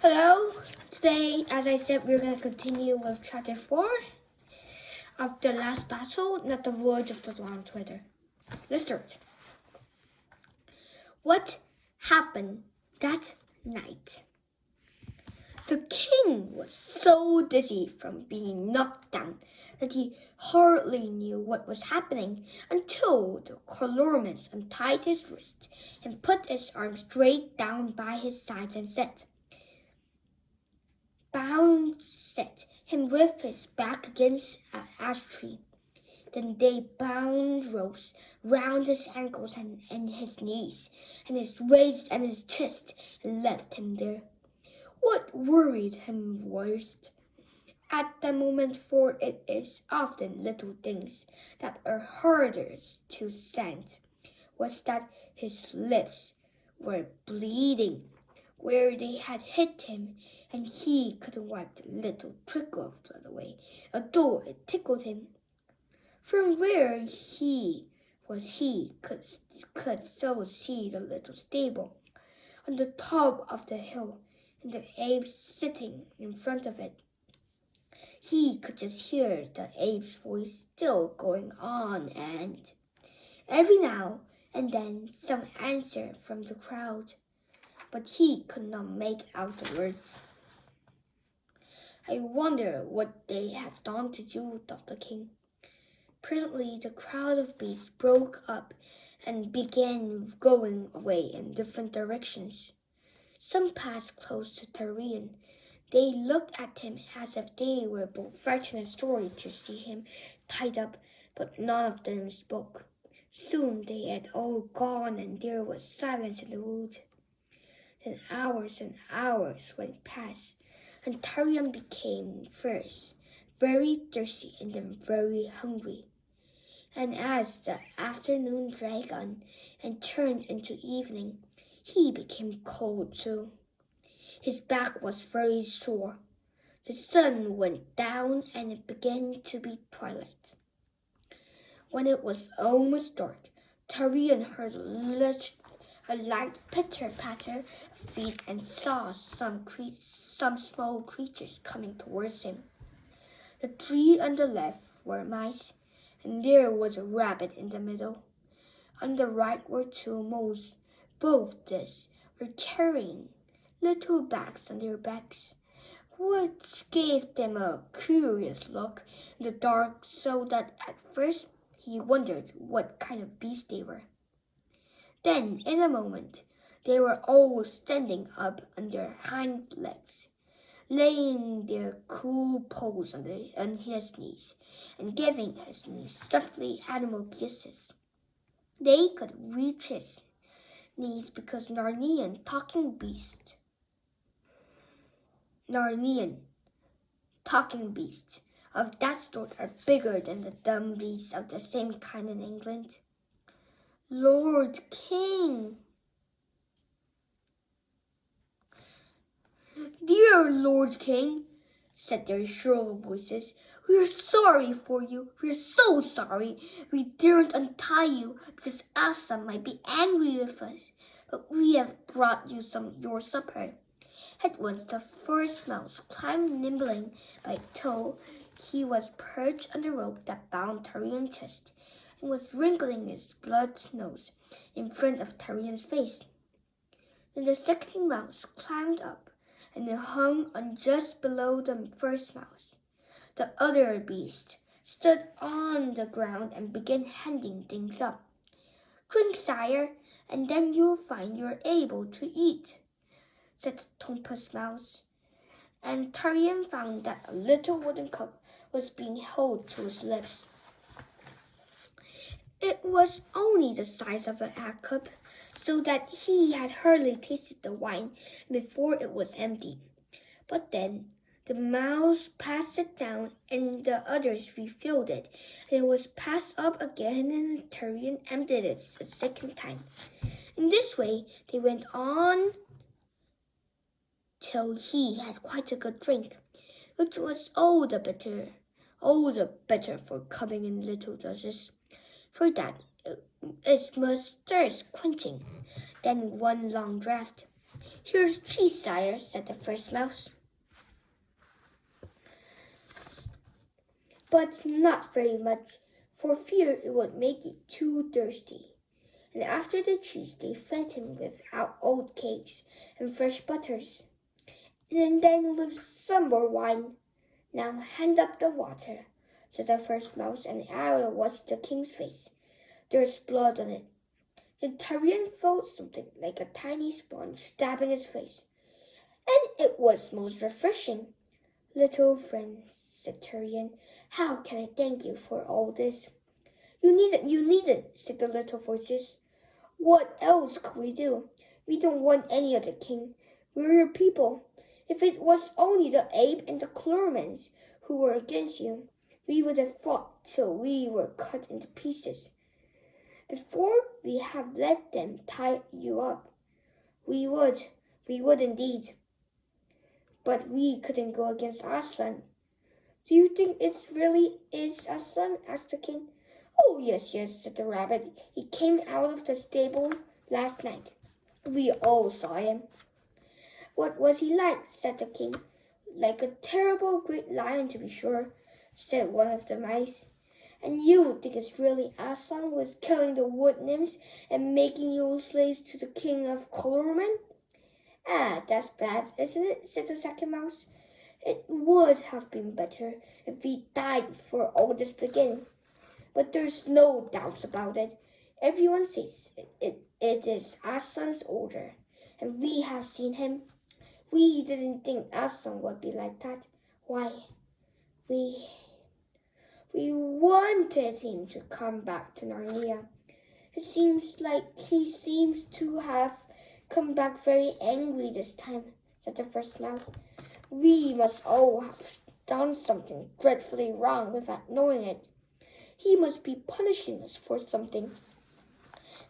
Hello, today, as I said, we're going to continue with chapter 4 of The Last Battle, not the words of the Dawn Twitter. Let's start. What happened that night? The king was so dizzy from being knocked down that he hardly knew what was happening until the colormus untied his wrist and put his arm straight down by his sides and said, "Set him with his back against an ash tree." Then they bound ropes round his ankles and his knees, and his waist and his chest, and left him there. What worried him worst at the moment, for it is often little things that are harder to stand, was that his lips were bleeding where they had hit him, and he couldn't wipe the little trickle of blood away, although it tickled him. From where he could so see the little stable on the top of the hill, and the ape sitting in front of it. He could just hear the ape's voice still going on, and every now and then some answer from the crowd, but he could not make out the words. "I wonder what they have done to you," thought the king. Presently the crowd of beasts broke up and began going away in different directions. Some passed close to Tarian. They looked at him as if they were both frightened and sorry to see him tied up, but none of them spoke. Soon they had all gone, and there was silence in the wood. Then hours and hours went past, and Tarian became first very thirsty and then very hungry. And as the afternoon dragged on and turned into evening, he became cold too. His back was very sore. The sun went down and it began to be twilight. When it was almost dark, Tarian heard a light pitter-patter of feet and saw some small creatures coming towards him. The three on the left were mice, and there was a rabbit in the middle. On the right were two moles. Both these were carrying little bags on their backs, which gave them a curious look in the dark, so that at first he wondered what kind of beast they were. Then, in a moment, they were all standing up on their hind legs, laying their cool paws on his knees, and giving his knees softly animal kisses. They could reach his knees because Narnian talking beasts of that sort are bigger than the dumb beasts of the same kind in England. "Lord King, dear Lord King," said their shrill voices, "we are sorry for you. We are so sorry. We daren't untie you because Asa might be angry with us, but we have brought you your supper." At once the first mouse climbed nimbling by toe. He was perched on the rope that bound Tarian's chest, and was wrinkling his blood nose in front of Tarian's face. Then the second mouse climbed up, and it hung on just below the first mouse. The other beast stood on the ground and began handing things up. "Drink, sire, and then you'll find you're able to eat," said the topmost mouse. And Tarian found that a little wooden cup was being held to his lips. It was only the size of an egg cup, so that he had hardly tasted the wine before it was empty. But then the mouse passed it down, and the others refilled it, and it was passed up again, and Tarian emptied it a second time. In this way they went on till he had quite a good drink, which was all the better for coming in little doses. For that is much thirst quenching than one long draught. Here's cheese, sire, said the first mouse. But not very much, for fear it would make it too thirsty. And after the cheese, they fed him with old cakes and fresh butters, and then with some more wine. Now hand up the water, said the first mouse, and I will watch the king's face. There's blood on it. Then Tyrion felt something like a tiny sponge stabbing his face, and it was most refreshing. Little friend, said Tyrion, how can I thank you for all this? You needn't, said the little voices. What else could we do? We don't want any other king. We're your people. If it was only the ape and the Clormans who were against you, we would have fought till we were cut into pieces. Before we have let them tie you up, we would indeed. But we couldn't go against Aslan. Do you think it really is Aslan? Asked the king. Oh, yes, said the rabbit. He came out of the stable last night. We all saw him. What was he like? Said the king. Like a terrible great lion, to be sure, said one of the mice. And you think it's really Aslan who is killing the wood nymphs and making you slaves to the king of Colorman? Ah, that's bad, isn't it? Said the second mouse. It would have been better if he died before all this began. But there's no doubts about it. Everyone says it is Aslan's order, and we have seen him. We didn't think Aslan would be like that. Why, we wanted him to come back to Narnia. It seems like he seems to have come back very angry this time, said the first mouse. We must all have done something dreadfully wrong without knowing it. He must be punishing us for something.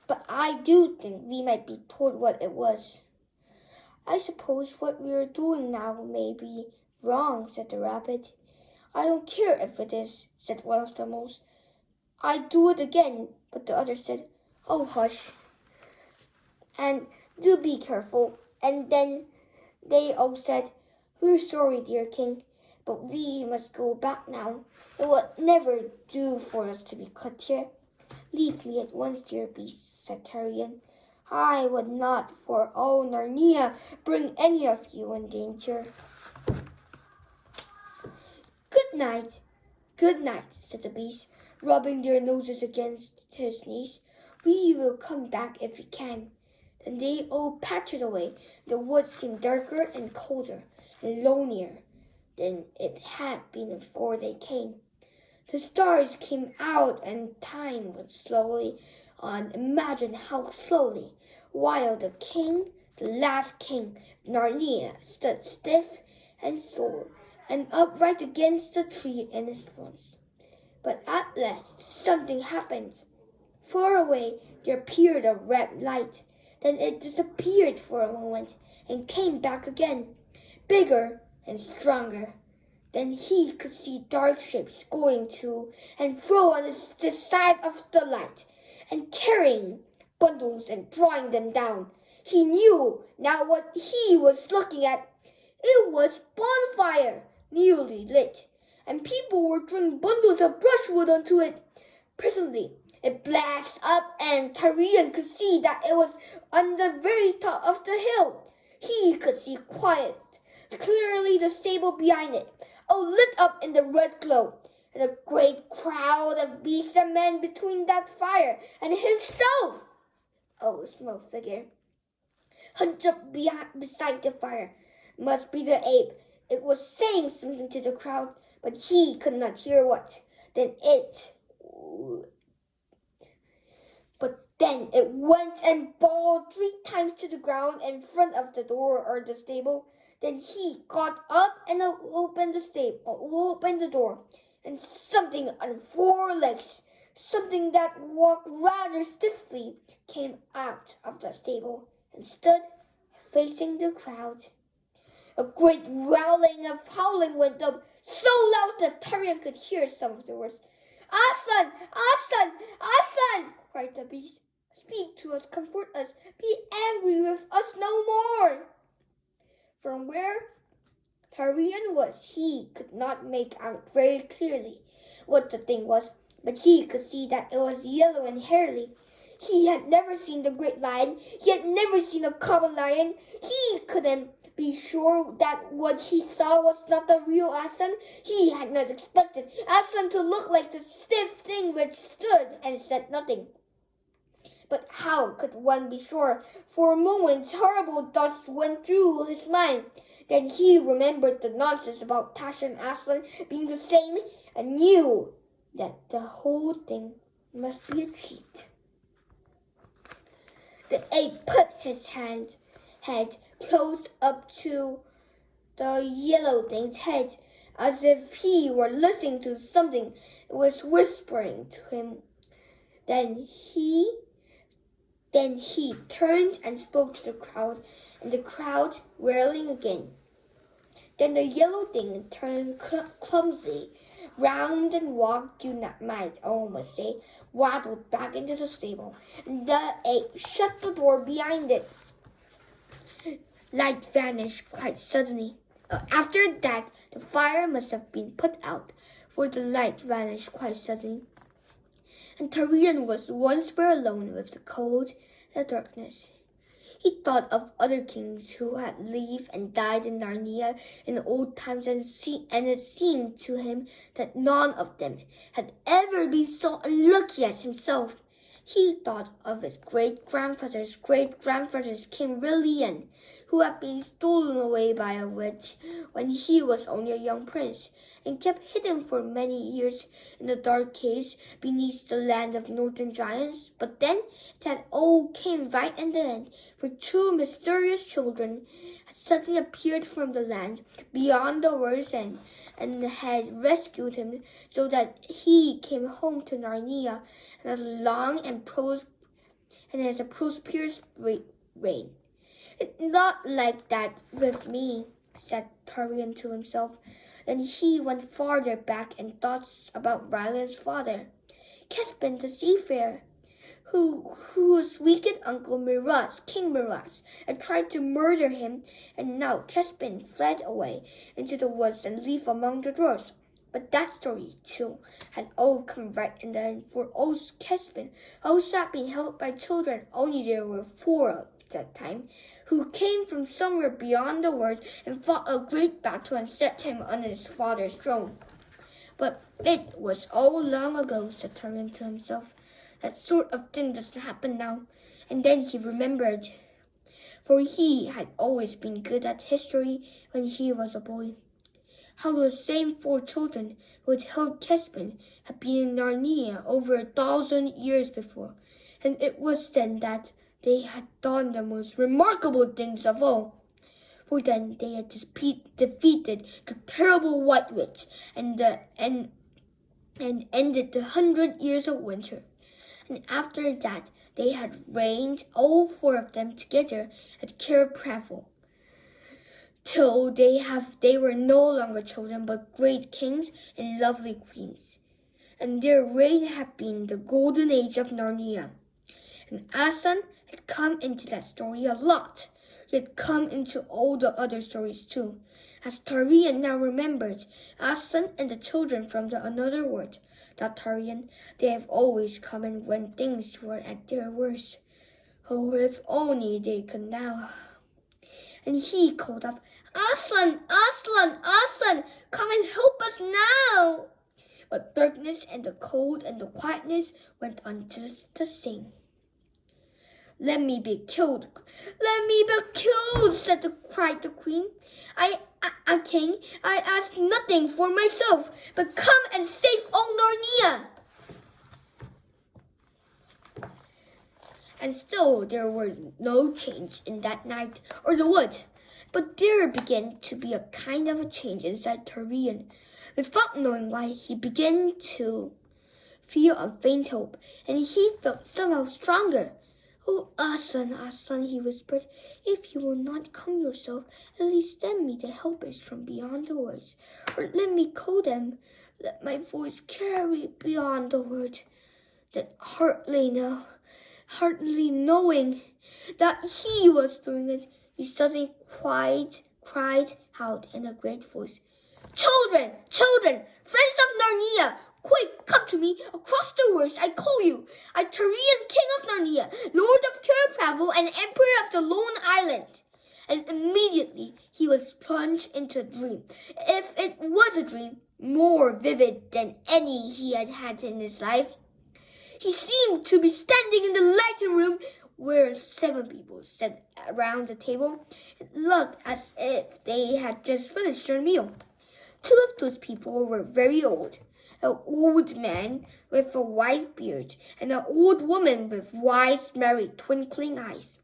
But I do think we might be told what it was. I suppose what we are doing now may be wrong, said the rabbit. I don't care if it is, said one of the moles. I'd do it again, but the other said, oh, hush, and do be careful. And then they all said, we're sorry, dear king, but we must go back now. It would never do for us to be cut here. Leave me at once, dear beast, said Tyrion. I would not for all Narnia bring any of you in danger. Good night, said the beast, rubbing their noses against his knees. We will come back if we can. Then they all pattered away. The wood seemed darker and colder and lonelier than it had been before they came. The stars came out and time went slowly on. Imagine how slowly, while the king, the last king of Narnia, stood stiff and sore and upright against the tree in his thorns. But at last something happened. Far away there appeared a red light. Then it disappeared for a moment and came back again, bigger and stronger. Then he could see dark shapes going to and fro on the side of the light and carrying bundles and drawing them down. He knew now what he was looking at. It was bonfire, newly lit, and people were throwing bundles of brushwood onto it. Presently, it blasted up, and Tyrion could see that it was on the very top of the hill. He could see clearly the stable behind it, all lit up in the red glow, and a great crowd of beasts and men between that fire and himself. Oh, a small figure hunched up beside the fire. Must be the ape. It was saying something to the crowd, but he could not hear what. Then it went and bawled 3 times to the ground in front of the door or the stable. Then he got up and opened the door, and something on 4 legs, something that walked rather stiffly, came out of the stable and stood facing the crowd. A great howling went up, so loud that Tyrion could hear some of the words. Aslan! Aslan! Aslan! Cried the beast. Speak to us, comfort us, be angry with us no more. From where Tarian was, he could not make out very clearly what the thing was, but he could see that it was yellow and hairy. He had never seen the great lion. He had never seen a common lion. He couldn't be sure that what he saw was not the real Aslan. He had not expected Aslan to look like the stiff thing which stood and said nothing. But how could one be sure? For a moment, horrible thoughts went through his mind. Then he remembered the nonsense about Tasha and Aslan being the same and knew that the whole thing must be a cheat. The ape put his head close up to the yellow thing's head, as if he were listening to something it was whispering to him. Then he turned and spoke to the crowd, and the crowd whirling again. Then the yellow thing turned clumsily round and walked, you might almost say, waddled back into the stable, and the ape shut the door behind it. Light vanished quite suddenly. After that, the fire must have been put out, for the light vanished quite suddenly. And Tarian was once more alone with the cold and the darkness. He thought of other kings who had lived and died in Narnia in old times, and it seemed to him that none of them had ever been so unlucky as himself. He thought of his great-grandfather's King Rilian, who had been stolen away by a witch when he was only a young prince, and kept hidden for many years in a dark cave beneath the land of northern giants. But then that all came right in the end, for two mysterious children had suddenly appeared from the land beyond the world's end, and had rescued him, so that he came home to Narnia and had a long and has a prosperous reign. It's not like that with me, said Tarian to himself. Then he went farther back and thought about Ryland's father, Caspian the Seafarer, whose wicked uncle King Miraz, had tried to murder him, and now Caspian fled away into the woods and lived among the dwarfs. But that story, too, had all come right in the end, for old Caspian also had been helped by children, only there were 4 of that time, who came from somewhere beyond the world and fought a great battle and set him on his father's throne. But it was all long ago, said Tarian to himself. That sort of thing doesn't happen now. And then he remembered, for he had always been good at history when he was a boy, how the same 4 children who had helped Caspian had been in Narnia over 1,000 years before, and it was then that they had done the most remarkable things of all. For then they had defeated the terrible White Witch and ended the 100 years of winter. And after that they had reigned, all 4 of them together, at Cair Paravel, till they were no longer children but great kings and lovely queens. And their reign had been the golden age of Narnia. And Aslan had come into that story a lot. He had come into all the other stories too. As Tarian now remembered, Aslan and the children from the another world, thought Tarian, they have always come in when things were at their worst. Oh, if only they could now. And he called up, Aslan, Aslan, Aslan, come and help us now. But darkness and the cold and the quietness went on just the same. Let me be killed, cried the queen. I king, I ask nothing for myself, but come and save all Narnia. And still there was no change in that night or the wood, but there began to be a kind of a change inside Tarian. Without knowing why, he began to feel a faint hope, and he felt somehow stronger. Oh, Aslan, Aslan, he whispered, if you will not come yourself, at least send me the helpers from beyond the words, or let me call them, let my voice carry beyond the world. That hardly knowing that he was doing it, he suddenly cried cried out in a great voice, "Children, children, friends of Narnia, quick, come to me. Across the words I call you. I'm Tirian, king of Narnia, lord of pure travel, and emperor of the Lone Islands." And immediately he was plunged into a dream. If it was a dream, more vivid than any he had had in his life. He seemed to be standing in the lighting room where 7 people sat around the table. It looked as if they had just finished their meal. 2 of those people were very old. An old man with a white beard and an old woman with wise, merry, twinkling eyes.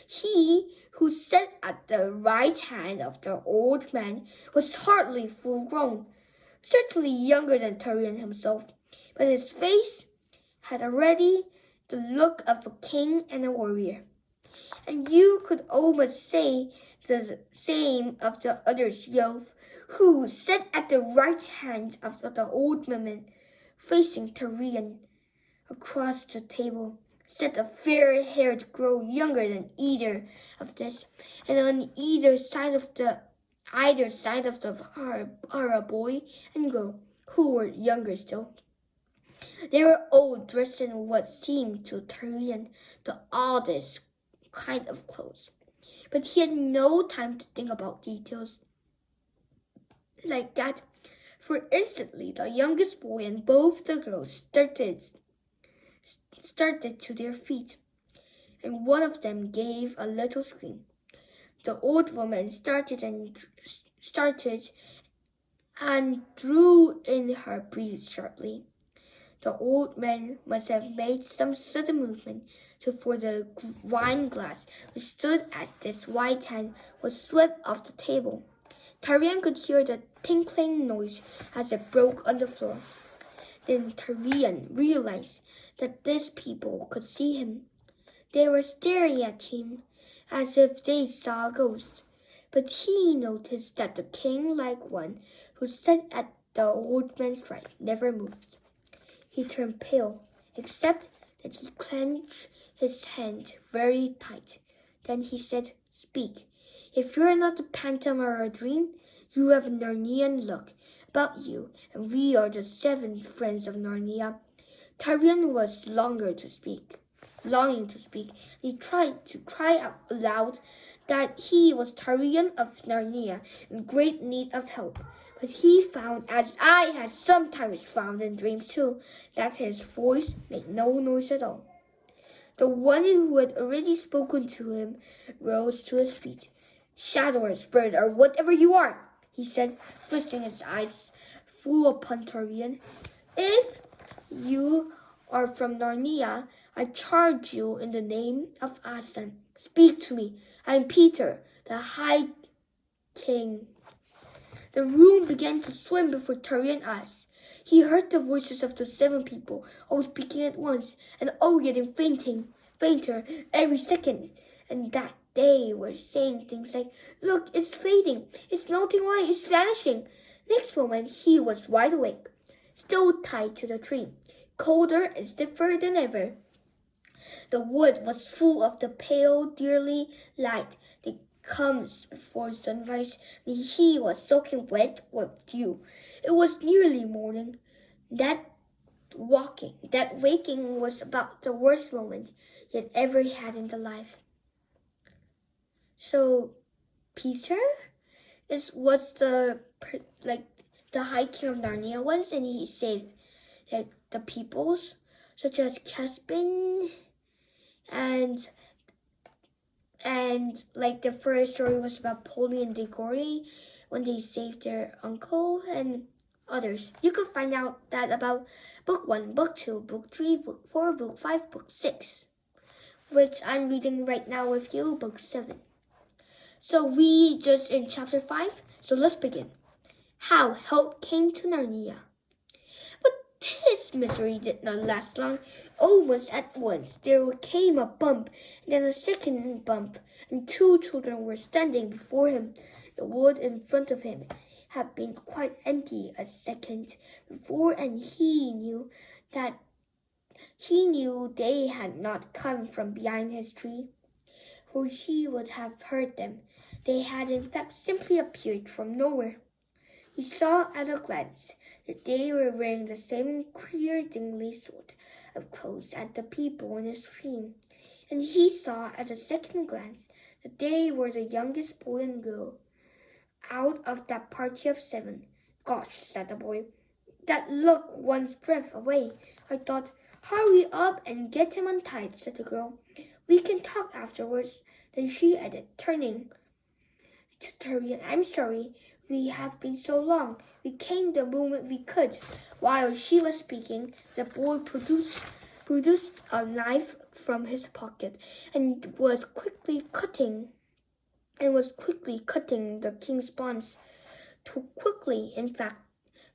He who sat at the right hand of the old man was hardly full grown, certainly younger than Tirian himself, but his face had already the look of a king and a warrior. And you could almost say the same of the other youth who sat at the right hand of the old woman, facing Tirian. Across the table sat a fair-haired girl younger than either of this, and on either side of her are a boy and girl who were younger still. They were all dressed in what seemed to Tirian the oddest kind of clothes, but he had no time to think about details like that, for instantly the youngest boy and both the girls started to their feet, and one of them gave a little scream. The old woman started and drew in her breath sharply. The old man must have made some sudden movement, for the wine glass which stood at his right hand was swept off the table. Tirian could hear the tinkling noise as it broke on the floor. Then Tirian realized that these people could see him. They were staring at him as if they saw a ghost. But he noticed that the king-like one who sat at the old man's right never moved. He turned pale, except that he clenched his hand very tight. Then he said, "Speak. If you're not a phantom or a dream, you have a Narnian look about you, and we are the 7 friends of Narnia." Tirian was longing to speak. He tried to cry out aloud that he was Tirian of Narnia in great need of help. But he found, as I had sometimes found in dreams too, that his voice made no noise at all. The one who had already spoken to him rose to his feet. "Shadow or spirit or whatever you are," he said, fixing his eyes full upon Tirian. "If you are from Narnia, I charge you in the name of Asan. Speak to me. I am Peter, the High King." The room began to swim before Tirian's eyes. He heard the voices of the 7 people, all speaking at once, and all getting fainter every second, and that they were saying things like, "Look, it's fading, it's melting away, it's vanishing." Next moment, he was wide awake, still tied to the tree, colder and stiffer than ever. The wood was full of the pale, dearly light that comes before sunrise, and he was soaking wet with dew. It was nearly morning. That waking was about the worst moment he had ever had in his life. So, Peter was the High King of Narnia once, and he saved the peoples, such as Caspian, and the first story was about Polly and Diggory when they saved their uncle, and others. You can find out that about book 1, book 2, book 3, book 4, book 5, book 6, which I'm reading right now with you, book 7. So we just in chapter 5, so let's begin. How help came to Narnia. But his misery did not last long. Almost at once there came a bump, and then a second bump, and 2 children were standing before him. The wood in front of him had been quite empty a second before, and he knew they had not come from behind his tree, for he would have heard them. They had in fact simply appeared from nowhere. He saw at a glance that they were wearing the same queer dingy sort of clothes as the people in the stream, and he saw at a second glance that they were the youngest boy and girl out of that party of 7. Gosh, said the boy, that looked one's breath away. I thought, hurry up and get him untied, said the girl. We can talk afterwards. Then she added, turning to Turian, I'm sorry we have been so long. We came the moment we could. While she was speaking, the boy produced a knife from his pocket and was quickly cutting the king's bonds. Too quickly, in fact,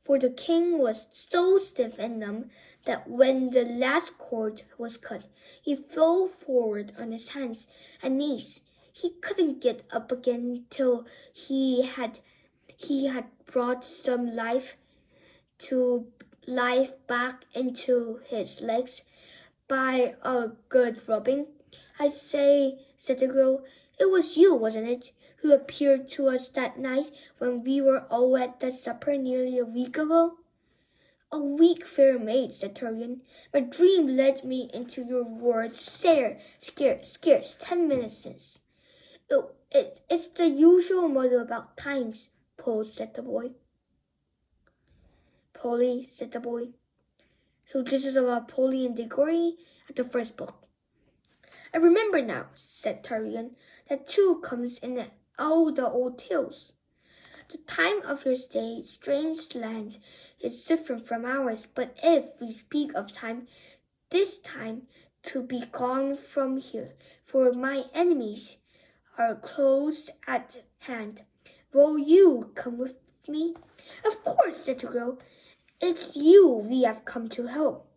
for the king was so stiff and numb that when the last cord was cut, he fell forward on his hands and knees. He couldn't get up again till he had brought some life back into his legs by a good rubbing. I say, said the girl, it was you, wasn't it, who appeared to us that night when we were all at the supper nearly a week ago? A week, fair maid, said Turian. My dream led me into your words scarce 10 minutes since. It's the usual muddle about times, Polly, said the boy. So this is about Polly and Diggory at the first book. I remember now, said Turian, that too comes in all the old tales. The time of your stay, strange land, is different from ours, but if we speak of time, this time to be gone from here, for my enemies are close at hand. Will you come with me? Of course, said the girl. It's you we have come to help.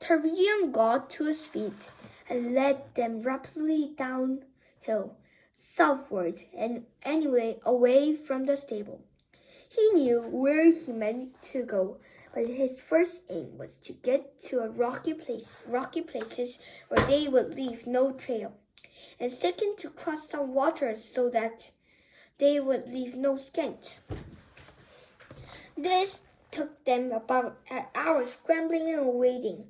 Turian got to his feet and led them rapidly downhill, southward, and anyway away from the stable. He knew where he meant to go, but his first aim was to get to a rocky places where they would leave no trail, and second to cross some waters so that they would leave no scent. This took them about an hour scrambling and wading,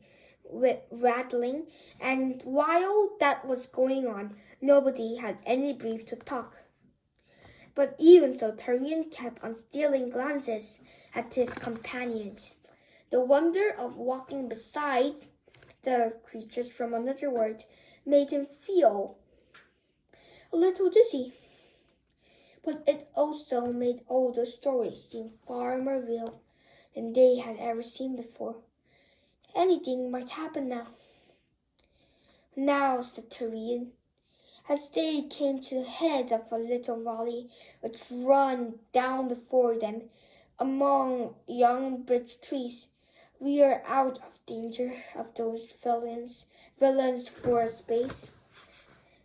rattling, and while that was going on, nobody had any breath to talk. But even so, Turian kept on stealing glances at his companions. The wonder of walking beside the creatures from another world made him feel a little dizzy. But it also made all the stories seem far more real than they had ever seen before. Anything might happen now. Now, said Turian, as they came to the head of a little valley which ran down before them among young birch trees, we are out of danger of those villains for a space,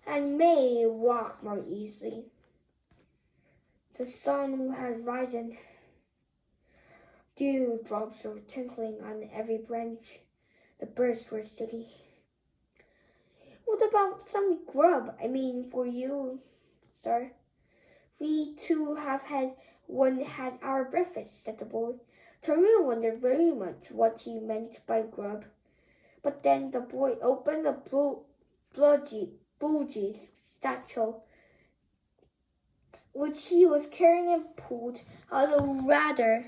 and may walk more easily. The sun had risen. Dewdrops were tinkling on every branch. The birds were singing. What about some grub? For you, sir. We too have had our breakfast, said the boy. Turian wondered very much what he meant by grub. But then the boy opened a bulgy satchel which he was carrying and pulled out a rather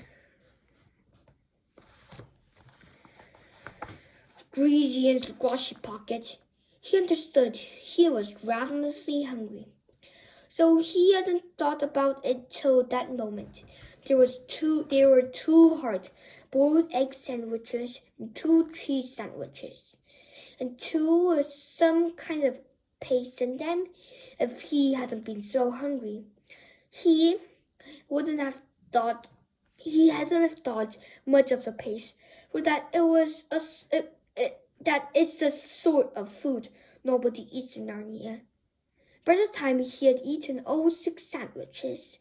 greasy and squashy pocket. He understood he was ravenously hungry. So he hadn't thought about it till that moment. There were 2 hard-boiled egg sandwiches and 2 cheese sandwiches, and 2 with some kind of paste in them. If he hadn't been so hungry, he hadn't have thought much of the paste, for that it's the sort of food nobody eats in Narnia. By the time he had eaten all 6 sandwiches,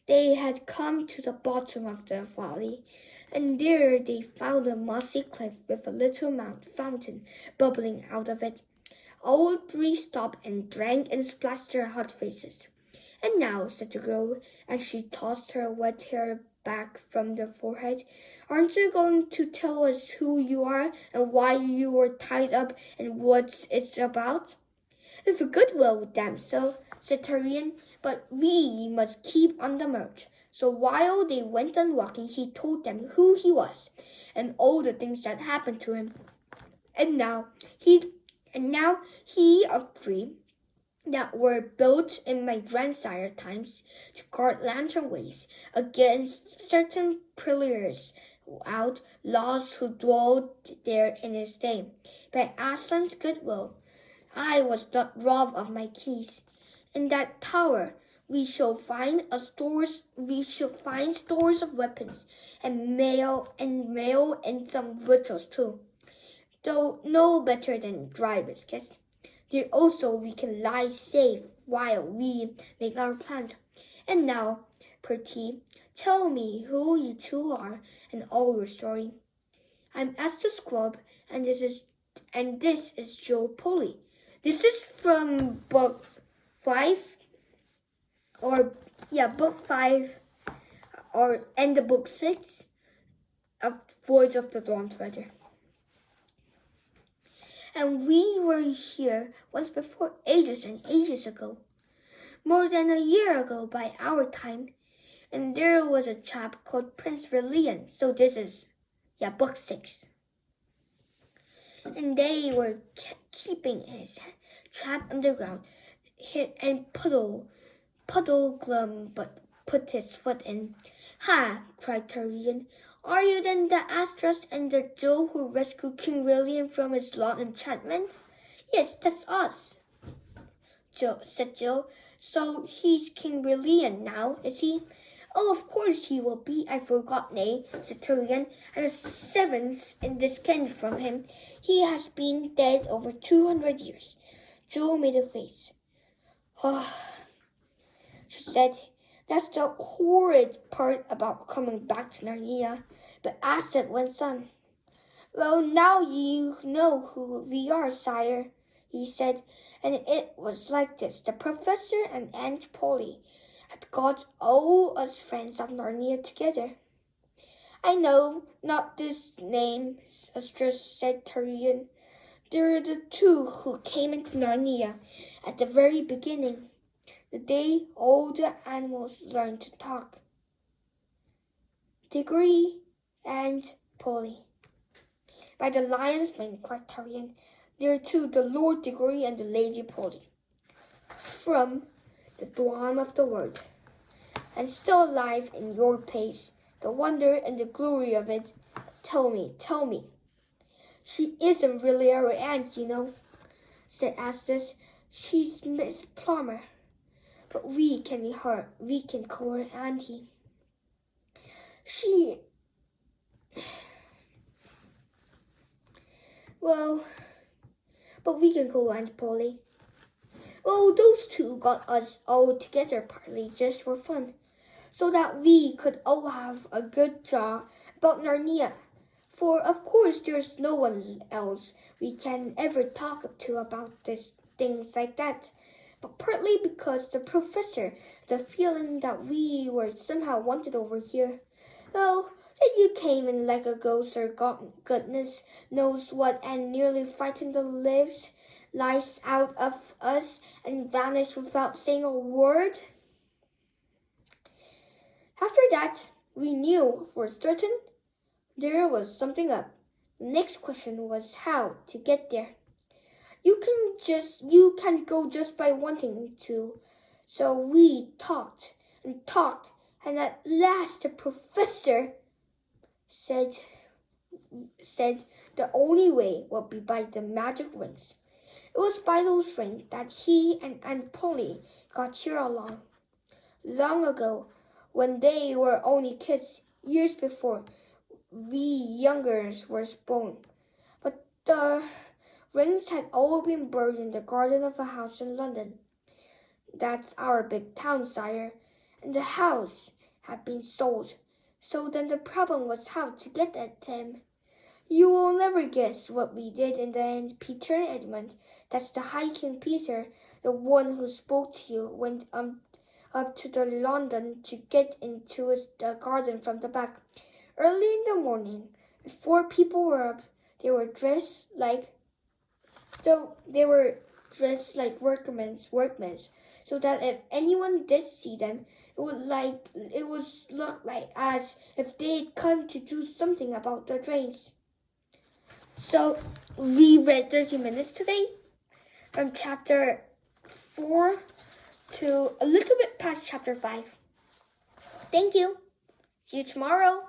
they had come to the bottom of the valley, and there they found a mossy cliff with a little fountain bubbling out of it. All 3 stopped and drank and splashed their hot faces. "And now," said the girl, as she tossed her wet hair back from the forehead, "aren't you going to tell us who you are and why you were tied up and what it's about?" "With a good will, damsel," said Turian, "but we must keep on the march." So while they went on walking, he told them who he was and all the things that happened to him. And now he of three that were built in my grandsire times to guard lantern ways against certain prelieres outlaws who dwelled there in his day. By Aslan's goodwill, I was not robbed of my keys. In that tower we shall find stores of weapons and mail and some victuals too, though no better than dry biscuits. There also we can lie safe while we make our plans. And now, Perty, tell me who you two are and all your story." "I'm Esther Scrub, and this is Joe Polly. This is from book 5, book 5, and the book 6 of Voyage of the Dawn Treasure. And we were here once before, ages and ages ago, more than a year ago by our time, and there was a chap called Prince Verlian." So this is, book 6. "And they were keeping his trap underground, and Puddleglum but put his foot in." "Ha!" cried Turian. "Are you then the Astras and the Joe who rescued King William from his long enchantment?" "Yes, that's us," said Joe. "So he's King William now, is he?" "Oh, of course he will be. I forgot, nay," said Turian, "and the seventh in descent from him. He has been dead over 200 years. Joe made a face. "Oh," she said, "that's the horrid part about coming back to Narnia." But Asad went on. "Well, now you know who we are, sire," he said, "and it was like this. The professor and Aunt Polly had got all us friends of Narnia together." "I know not this name," said Turian. "They're the two who came into Narnia at the very beginning, the day all the animals learned to talk. Diggory and Polly." "By the lion's mane," cried Turian, "they're two, the Lord Diggory and the Lady Polly, from the dawn of the world, and still alive in your place. The wonder and the glory of it. Tell me. She isn't really our aunt, you know," said Astus. "She's Miss Plummer, but we can call her Auntie. But we can call her Aunt Polly. Well, those two got us all together partly just for fun, so that we could all have a good jaw about Narnia. For, of course, there's no one else we can ever talk to about things like that. But partly because the professor had the feeling that we were somehow wanted over here. Well, then you came in like a ghost or goodness knows what and nearly frightened the lives out of us and vanished without saying a word. After that, we knew for certain there was something up. The next question was how to get there. You can't go just by wanting to. So we talked, and at last the professor said the only way would be by the magic rings. It was by those rings that he and Aunt Polly got here long ago, when they were only kids, years before we youngers were born. But the rings had all been buried in the garden of a house in London. That's our big town, sire, and the house had been sold. So then the problem was how to get at them. You will never guess what we did in the end, Peter and Edmund. That's the High King Peter, the one who spoke to you up to the London to get into the garden from the back. Early in the morning, before people were up, they were dressed like workmen, so that if anyone did see them, it would look like as if they'd come to do something about the drains. So we read 30 minutes today from chapter 4 to a little bit past chapter 5. Thank you. See you tomorrow.